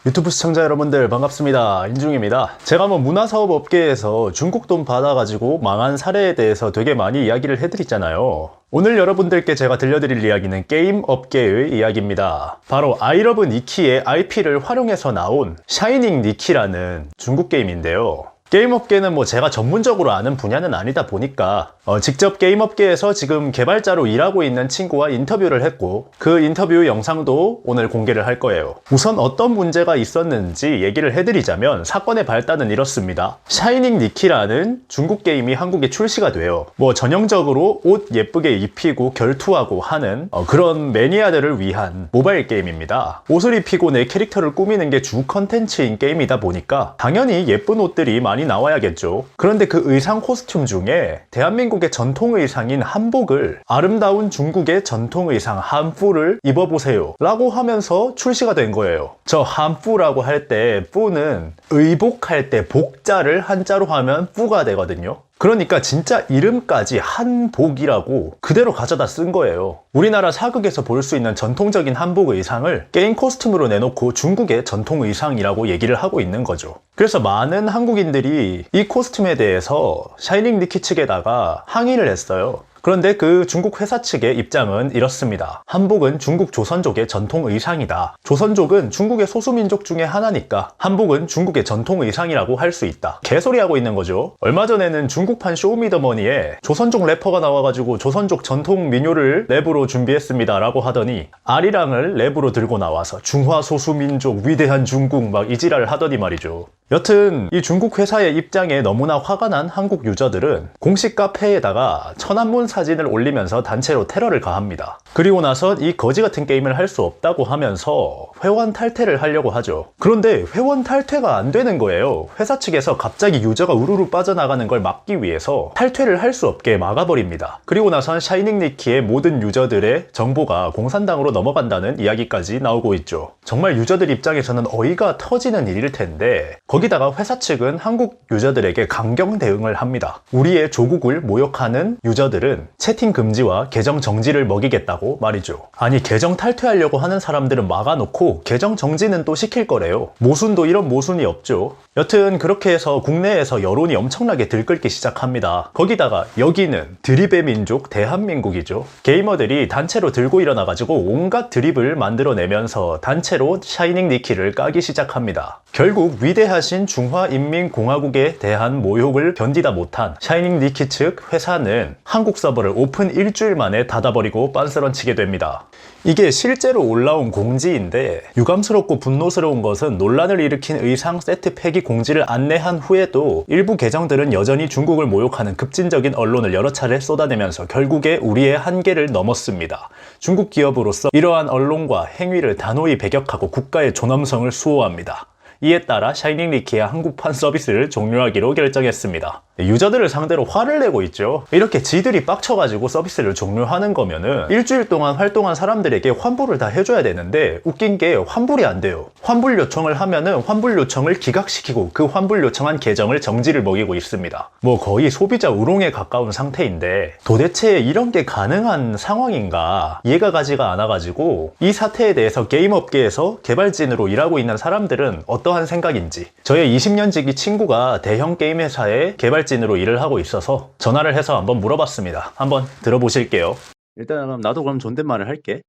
유튜브 시청자 여러분들 반갑습니다. 인중입니다. 제가 문화사업 업계에서 중국 돈 받아가지고 망한 사례에 대해서 되게 많이 이야기를 해드리잖아요. 오늘 여러분들께 제가 들려드릴 이야기는 게임 업계의 이야기입니다. 바로 아이러브 니키의 IP를 활용해서 나온 샤이닝 니키라는 중국 게임인데요. 게임 업계는 제가 전문적으로 아는 분야는 아니다 보니까 직접 게임 업계에서 지금 개발자로 일하고 있는 친구와 인터뷰를 했고 그 인터뷰 영상도 오늘 공개를 할 거예요. 우선 어떤 문제가 있었는지 얘기를 해드리자면 사건의 발단은 이렇습니다. 샤이닝 니키라는 중국 게임이 한국에 출시가 돼요. 전형적으로 옷 예쁘게 입히고 결투하고 하는 그런 매니아들을 위한 모바일 게임입니다. 옷을 입히고 내 캐릭터를 꾸미는 게 주 컨텐츠인 게임이다 보니까 당연히 예쁜 옷들이 많이 나와야겠죠. 그런데 그 의상 코스튬 중에 대한민국의 전통 의상인 한복을 아름다운 중국의 전통 의상 한푸를 입어보세요 라고 하면서 출시가 된 거예요. 저 한푸라고 할 때 뿌는 의복할 때 복자를 한자로 하면 뿌가 되거든요. 그러니까 진짜 이름까지 한복이라고 그대로 가져다 쓴 거예요. 우리나라 사극에서 볼 수 있는 전통적인 한복 의상을 게임 코스튬으로 내놓고 중국의 전통 의상이라고 얘기를 하고 있는 거죠. 그래서 많은 한국인들이 이 코스튬에 대해서 샤이닝 니키 측에다가 항의를 했어요. 그런데 그 중국 회사 측의 입장은 이렇습니다. 한복은 중국 조선족의 전통 의상이다. 조선족은 중국의 소수민족 중에 하나니까 한복은 중국의 전통 의상이라고 할 수 있다. 개소리하고 있는 거죠. 얼마 전에는 중국판 쇼미더머니에 조선족 래퍼가 나와가지고 조선족 전통 민요를 랩으로 준비했습니다 라고 하더니 아리랑을 랩으로 들고 나와서 중화 소수민족 위대한 중국 막 이 지랄을 하더니 말이죠. 여튼 이 중국 회사의 입장에 너무나 화가 난 한국 유저들은 공식 카페에다가 천안문 사진을 올리면서 단체로 테러를 가합니다. 그리고 나서 이 거지 같은 게임을 할 수 없다고 하면서 회원 탈퇴를 하려고 하죠. 그런데 회원 탈퇴가 안 되는 거예요. 회사 측에서 갑자기 유저가 우르르 빠져나가는 걸 막기 위해서 탈퇴를 할 수 없게 막아버립니다. 그리고 나선 샤이닝 니키의 모든 유저들의 정보가 공산당으로 넘어간다는 이야기까지 나오고 있죠. 정말 유저들 입장에서는 어이가 터지는 일일 텐데 거기다가 회사 측은 한국 유저들에게 강경 대응을 합니다. 우리의 조국을 모욕하는 유저들은 채팅 금지와 계정 정지를 먹이겠다고 말이죠. 아니 계정 탈퇴하려고 하는 사람들은 막아놓고 계정 정지는 또 시킬 거래요. 모순도 이런 모순이 없죠. 여튼 그렇게 해서 국내에서 여론이 엄청나게 들끓기 시작합니다. 거기다가 여기는 드립의 민족 대한민국이죠. 게이머들이 단체로 들고 일어나가지고 온갖 드립을 만들어내면서 단체로 샤이닝 니키를 까기 시작합니다. 결국 위대하신 중화인민공화국에 대한 모욕을 견디다 못한 샤이닝 니키 측 회사는 한국 서버를 오픈 일주일 만에 닫아버리고 빤스런치게 됩니다. 이게 실제로 올라온 공지인데 유감스럽고 분노스러운 것은 논란을 일으킨 의상 세트 폐기 공지를 안내한 후에도 일부 계정들은 여전히 중국을 모욕하는 급진적인 언론을 여러 차례 쏟아내면서 결국에 우리의 한계를 넘었습니다. 중국 기업으로서 이러한 언론과 행위를 단호히 배격하고 국가의 존엄성을 수호합니다. 이에 따라 샤이닝 니키의 한국판 서비스를 종료하기로 결정했습니다. 유저들을 상대로 화를 내고 있죠. 이렇게 지들이 빡쳐가지고 서비스를 종료하는 거면은 일주일 동안 활동한 사람들에게 환불을 다 해줘야 되는데 웃긴 게 환불이 안 돼요. 환불 요청을 하면은 환불 요청을 기각시키고 그 환불 요청한 계정을 정지를 먹이고 있습니다. 거의 소비자 우롱에 가까운 상태인데 도대체 이런 게 가능한 상황인가 이해가 가지가 않아가지고 이 사태에 대해서 게임 업계에서 개발진으로 일하고 있는 사람들은 어떠한 생각인지 저의 20년 지기 친구가 대형 게임 회사의 개발진으로 일을 하고 있어서 전화를 해서 한번 물어봤습니다. 한번 들어보실게요. 일단 나도 그럼 존댓말을 할게.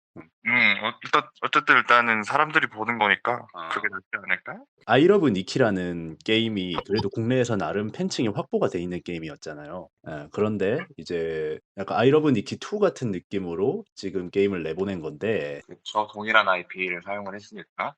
일단은 사람들이 보는 거니까 그게 낫지 않을까? 아이러브 니키라는 게임이 그래도 국내에서 나름 팬층이 확보가 돼 있는 게임이었잖아요. 그런데 이제 약간 아이러브 니키 2 같은 느낌으로 지금 게임을 내보낸 건데 그쵸. 동일한 IP를 사용을 했으니까.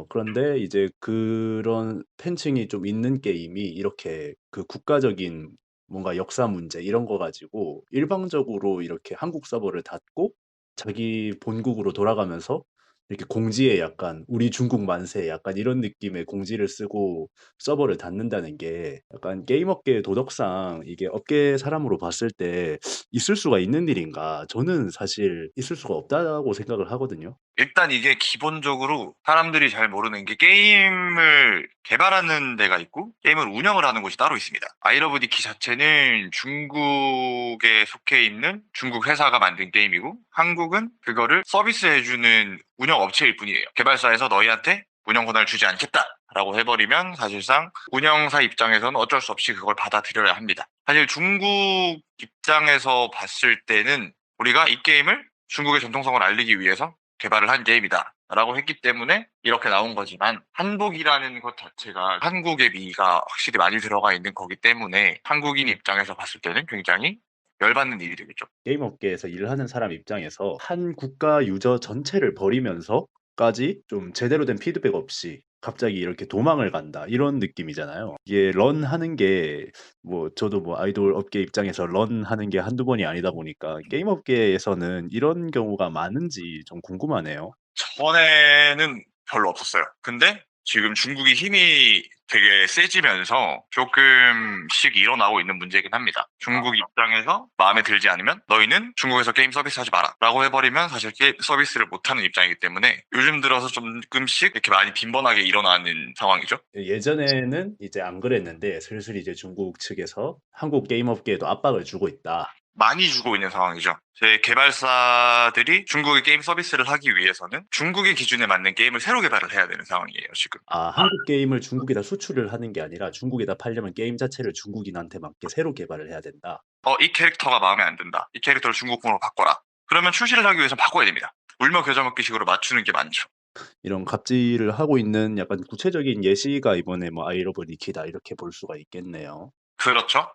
그런데 이제 그런 팬층이 좀 있는 게임이 이렇게 그 국가적인 뭔가 역사 문제 이런 거 가지고 일방적으로 이렇게 한국 서버를 닫고 자기 본국으로 돌아가면서 이렇게 공지에 약간 우리 중국 만세 약간 이런 느낌의 공지를 쓰고 서버를 닫는다는 게 약간 게임 업계의 도덕상 이게 업계 사람으로 봤을 때 있을 수가 있는 일인가? 저는 사실 있을 수가 없다고 생각을 하거든요. 일단 이게 기본적으로 사람들이 잘 모르는 게 게임을 개발하는 데가 있고 게임을 운영을 하는 곳이 따로 있습니다. 아이러브 디키 자체는 중국에 속해 있는 중국 회사가 만든 게임이고 한국은 그거를 서비스해주는 운영 업체일 뿐이에요. 개발사에서 너희한테 운영 권한을 주지 않겠다라고 해버리면 사실상 운영사 입장에서는 어쩔 수 없이 그걸 받아들여야 합니다. 사실 중국 입장에서 봤을 때는 우리가 이 게임을 중국의 전통성을 알리기 위해서 개발을 한 게임이다 라고 했기 때문에 이렇게 나온 거지만, 한국이라는 것 자체가 한국의 미가 확실히 많이 들어가 있는 거기 때문에 한국인 입장에서 봤을 때는 굉장히 열받는 일이 되겠죠. 게임 업계에서 일하는 사람 입장에서 한 국가 유저 전체를 버리면서까지 좀 제대로 된 피드백 없이 갑자기 이렇게 도망을 간다, 이런 느낌이잖아요. 이게 런 하는 게 뭐 저도 뭐 아이돌 업계 입장에서 런 하는 게 한두 번이 아니다 보니까 게임 업계에서는 이런 경우가 많은지 좀 궁금하네요. 전에는 별로 없었어요. 근데 지금 중국이 힘이 되게 세지면서 조금씩 일어나고 있는 문제이긴 합니다. 중국 입장에서 마음에 들지 않으면 너희는 중국에서 게임 서비스 하지 마라 라고 해버리면 사실 게임 서비스를 못하는 입장이기 때문에 요즘 들어서 조금씩 이렇게 많이 빈번하게 일어나는 상황이죠. 예전에는 이제 안 그랬는데 슬슬 이제 중국 측에서 한국 게임 업계에도 압박을 주고 있다. 많이 주고 있는 상황이죠. 제 개발사들이 중국의 게임 서비스를 하기 위해서는 중국의 기준에 맞는 게임을 새로 개발을 해야 되는 상황이에요, 지금. 아, 한국 게임을 중국에다 수출을 하는 게 아니라 중국에다 팔려면 게임 자체를 중국인한테 맞게 새로 개발을 해야 된다. 이 캐릭터가 마음에 안 든다. 이 캐릭터를 중국풍으로 바꿔라. 그러면 출시를 하기 위해서 바꿔야 됩니다. 울며 겨자 먹기 식으로 맞추는 게 많죠. 이런 갑질을 하고 있는 약간 구체적인 예시가 이번에 뭐 아이러브 니키다, 이렇게 볼 수가 있겠네요. 그렇죠.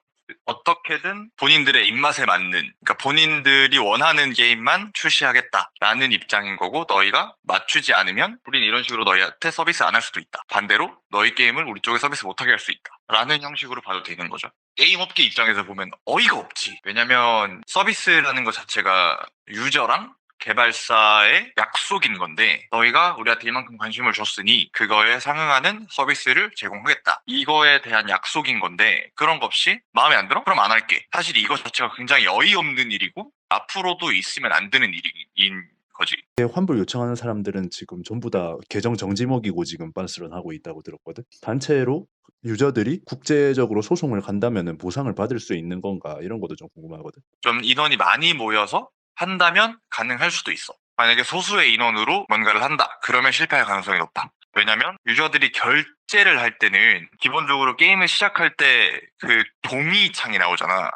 어떻게든 본인들의 입맛에 맞는, 그러니까 본인들이 원하는 게임만 출시하겠다라는 입장인 거고, 너희가 맞추지 않으면 우린 이런 식으로 너희한테 서비스 안 할 수도 있다. 반대로 너희 게임을 우리 쪽에 서비스 못하게 할 수 있다 라는 형식으로 봐도 되는 거죠. 게임 업계 입장에서 보면 어이가 없지. 왜냐면 서비스라는 것 자체가 유저랑 개발사의 약속인 건데, 너희가 우리한테 이만큼 관심을 줬으니 그거에 상응하는 서비스를 제공하겠다, 이거에 대한 약속인 건데, 그런 거 없이 마음에 안 들어? 그럼 안 할게. 사실 이거 자체가 굉장히 어이없는 일이고 앞으로도 있으면 안 되는 일인 거지. 환불 요청하는 사람들은 지금 전부 다 계정 정지 먹이고 지금 빤스런 하고 있다고 들었거든. 단체로 유저들이 국제적으로 소송을 간다면은 보상을 받을 수 있는 건가, 이런 것도 좀 궁금하거든. 좀 인원이 많이 모여서 한다면 가능할 수도 있어. 만약에 소수의 인원으로 뭔가를 한다, 그러면 실패할 가능성이 높아. 왜냐면 유저들이 결제를 할 때는 기본적으로 게임을 시작할 때 그 동의 창이 나오잖아.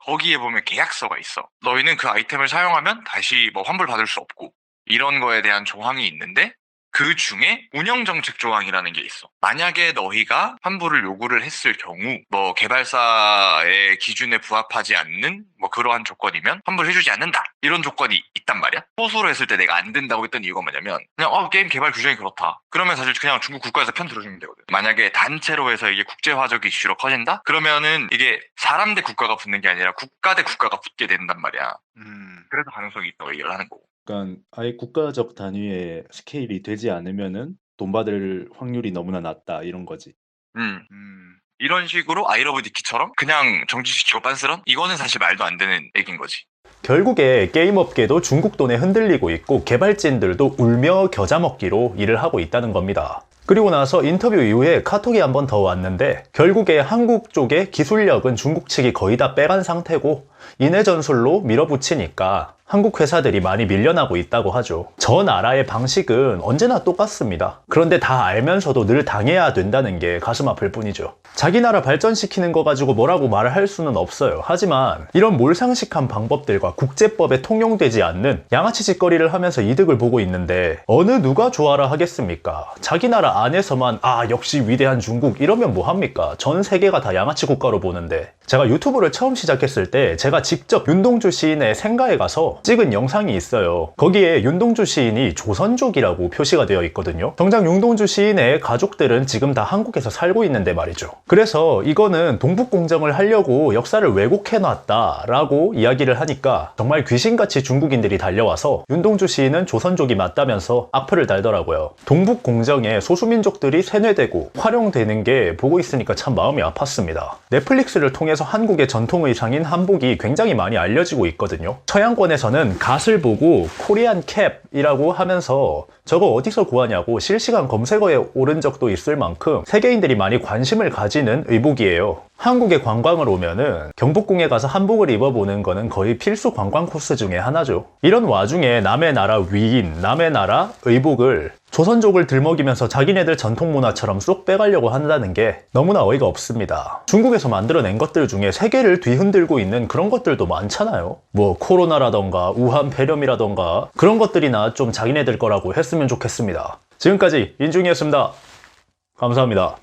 거기에 보면 계약서가 있어. 너희는 그 아이템을 사용하면 다시 뭐 환불 받을 수 없고, 이런 거에 대한 조항이 있는데, 그 중에 운영정책 조항이라는 게 있어. 만약에 너희가 환불을 요구를 했을 경우 뭐 개발사의 기준에 부합하지 않는 뭐 그러한 조건이면 환불해주지 않는다, 이런 조건이 있단 말이야. 소수로 했을 때 내가 안 된다고 했던 이유가 뭐냐면, 그냥 게임 개발 규정이 그렇다. 그러면 사실 그냥 중국 국가에서 편 들어주면 되거든. 만약에 단체로 해서 이게 국제화적 이슈로 커진다? 그러면은 이게 사람 대 국가가 붙는 게 아니라 국가 대 국가가 붙게 된단 말이야. 그래서 가능성이 있다고 얘기를 하는 거고. 그러니까 아예 국가적 단위의 스케일이 되지 않으면은 돈 받을 확률이 너무나 낮다, 이런 거지. 이런 식으로 아이러브 니키처럼 그냥 정지시키고 빤스런? 이거는 사실 말도 안 되는 얘기인 거지. 결국에 게임 업계도 중국 돈에 흔들리고 있고 개발진들도 울며 겨자 먹기로 일을 하고 있다는 겁니다. 그리고 나서 인터뷰 이후에 카톡이 한 번 더 왔는데, 결국에 한국 쪽의 기술력은 중국 측이 거의 다 빼간 상태고 인해 전술로 밀어붙이니까 한국 회사들이 많이 밀려나고 있다고 하죠. 저 나라의 방식은 언제나 똑같습니다. 그런데 다 알면서도 늘 당해야 된다는 게 가슴 아플 뿐이죠. 자기 나라 발전시키는 거 가지고 뭐라고 말을 할 수는 없어요. 하지만 이런 몰상식한 방법들과 국제법에 통용되지 않는 양아치 짓거리를 하면서 이득을 보고 있는데 어느 누가 좋아라 하겠습니까? 자기 나라 안에서만 역시 위대한 중국 이러면 뭐합니까? 전 세계가 다 양아치 국가로 보는데. 제가 유튜브를 처음 시작했을 때 제가 직접 윤동주 시인의 생가에 가서 찍은 영상이 있어요. 거기에 윤동주 시인이 조선족이라고 표시가 되어 있거든요. 정작 윤동주 시인의 가족들은 지금 다 한국에서 살고 있는데 말이죠. 그래서 이거는 동북공정을 하려고 역사를 왜곡해놨다라고 이야기를 하니까 정말 귀신같이 중국인들이 달려와서 윤동주 시인은 조선족이 맞다면서 악플을 달더라고요. 동북공정에 소수민족들이 세뇌되고 활용되는 게 보고 있으니까 참 마음이 아팠습니다. 넷플릭스를 통해서 한국의 전통의상인 한복이 굉장히 많이 알려지고 있거든요. 서양권에서는 갓을 보고 코리안 캡이라고 하면서 저거 어디서 구하냐고 실시간 검색어에 오른 적도 있을 만큼 세계인들이 많이 관심을 가지는 의복이에요. 한국에 관광을 오면은 경복궁에 가서 한복을 입어보는 거는 거의 필수 관광 코스 중에 하나죠. 이런 와중에 남의 나라 위인, 남의 나라 의복을 조선족을 들먹이면서 자기네들 전통 문화처럼 쏙 빼가려고 한다는 게 너무나 어이가 없습니다. 중국에서 만들어낸 것들 중에 세계를 뒤흔들고 있는 그런 것들도 많잖아요. 뭐 코로나라던가 우한 폐렴이라던가 그런 것들이나 좀 자기네들 거라고 했으면 좋겠습니다. 지금까지 인중이었습니다. 감사합니다.